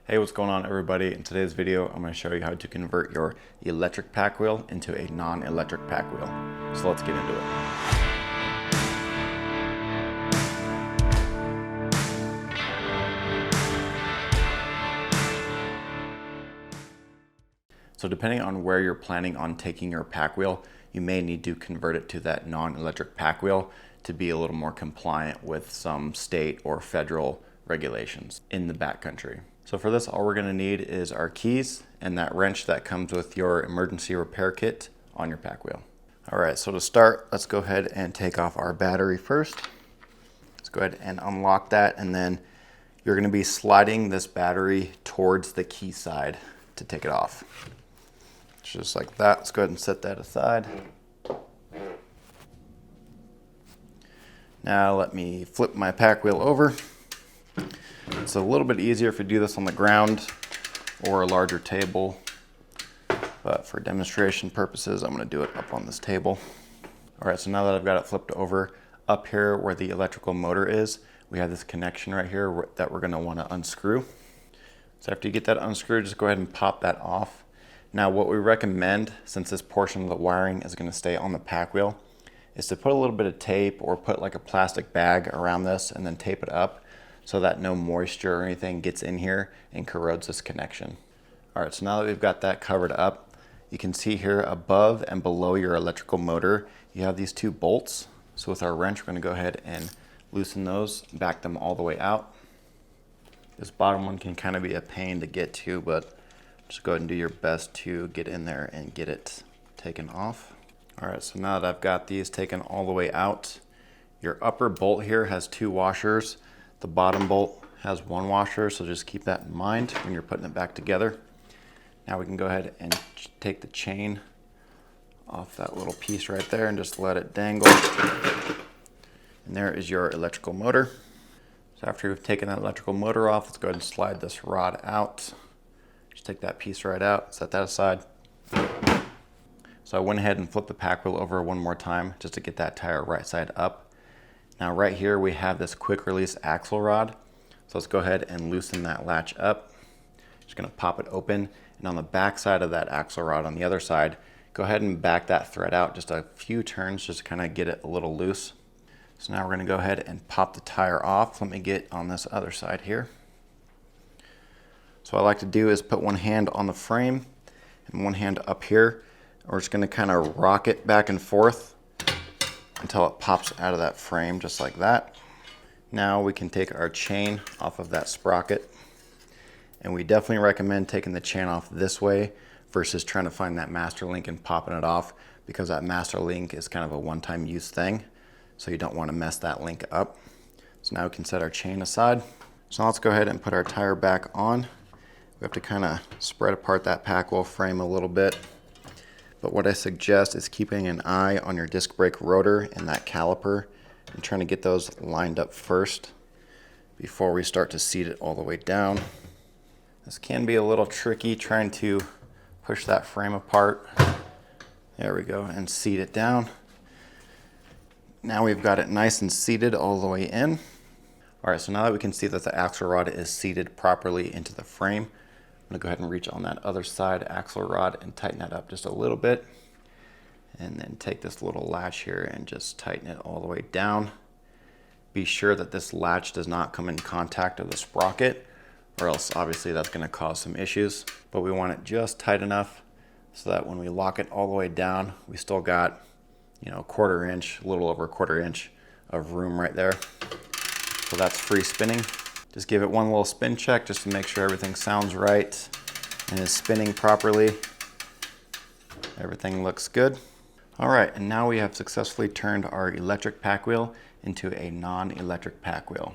Hey, what's going on everybody? In today's video, I'm going to show you how to convert your electric pack wheel into a non-electric pack wheel. So let's get into it. So depending on where you're planning on taking your pack wheel, you may need to convert it to that non-electric pack wheel to be a little more compliant with some state or federal regulations in the backcountry. So for this, all we're going to need is our keys and that wrench that comes with your emergency repair kit on your pack wheel. All right, so to start, let's go ahead and take off our battery first. Let's go ahead and unlock that, and then you're going to be sliding this battery towards the key side to take it off. Just like that. Let's go ahead and set that aside. Now let me flip my pack wheel over. It's a little bit easier if you do this on the ground or a larger table, but for demonstration purposes, I'm going to do it up on this table. All right, so now that I've got it flipped over, up here where the electrical motor is, we have this connection right here that we're going to want to unscrew. So after you get that unscrewed, just go ahead and pop that off. Now what we recommend, since this portion of the wiring is going to stay on the pack wheel, is to put a little bit of tape or put like a plastic bag around this and then tape it up so that no moisture or anything gets in here and corrodes this connection. All right, so now that we've got that covered up, you can see here above and below your electrical motor, you have these two bolts. So with our wrench, we're going to go ahead and loosen those, back them all the way out. This bottom one can kind of be a pain to get to, but just go ahead and do your best to get in there and get it taken off. All right, so now that I've got these taken all the way out, your upper bolt here has two washers. The bottom bolt has one washer, so just keep that in mind when you're putting it back together. Now we can go ahead and take the chain off that little piece right there and just let it dangle. And there is your electrical motor. So after you've taken that electrical motor off, let's go ahead and slide this rod out. Just take that piece right out, set that aside. So I went ahead and flipped the pack wheel over one more time just to get that tire right side up. Now right here we have this quick release axle rod. So let's go ahead and loosen that latch up. Just gonna pop it open, and on the back side of that axle rod on the other side, go ahead and back that thread out just a few turns just to kind of get it a little loose. So now we're gonna go ahead and pop the tire off. Let me get on this other side here. So what I like to do is put one hand on the frame and one hand up here. We're just gonna kind of rock it back and forth until it pops out of that frame, just like that. Now we can take our chain off of that sprocket, and we definitely recommend taking the chain off this way versus trying to find that master link and popping it off, because that master link is kind of a one-time use thing, so you don't want to mess that link up. So now we can set our chain aside. So now let's go ahead and put our tire back on. We have to kind of spread apart that pack wheel frame a little bit. But what I suggest is keeping an eye on your disc brake rotor and that caliper and trying to get those lined up first before we start to seat it all the way down. This can be a little tricky trying to push that frame apart. There we go, and seat it down. Now we've got it nice and seated all the way in. All right, so now that we can see that the axle rod is seated properly into the frame, I'm gonna go ahead and reach on that other side axle rod and tighten that up just a little bit. And then take this little latch here and just tighten it all the way down. Be sure that this latch does not come in contact with the sprocket, or else obviously that's gonna cause some issues. But we want it just tight enough so that when we lock it all the way down, we still got, you know, a little over a quarter inch of room right there. So that's free spinning. Just give it one little spin check just to make sure everything sounds right and is spinning properly. Everything looks good. All right, and now we have successfully turned our electric pack wheel into a non-electric pack wheel.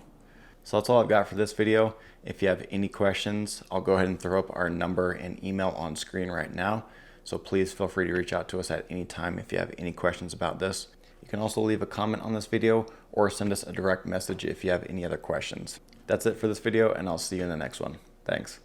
So that's all I've got for this video. If you have any questions, I'll go ahead and throw up our number and email on screen right now. So please feel free to reach out to us at any time if you have any questions about this. You can also leave a comment on this video or send us a direct message if you have any other questions. That's it for this video, and I'll see you in the next one. Thanks.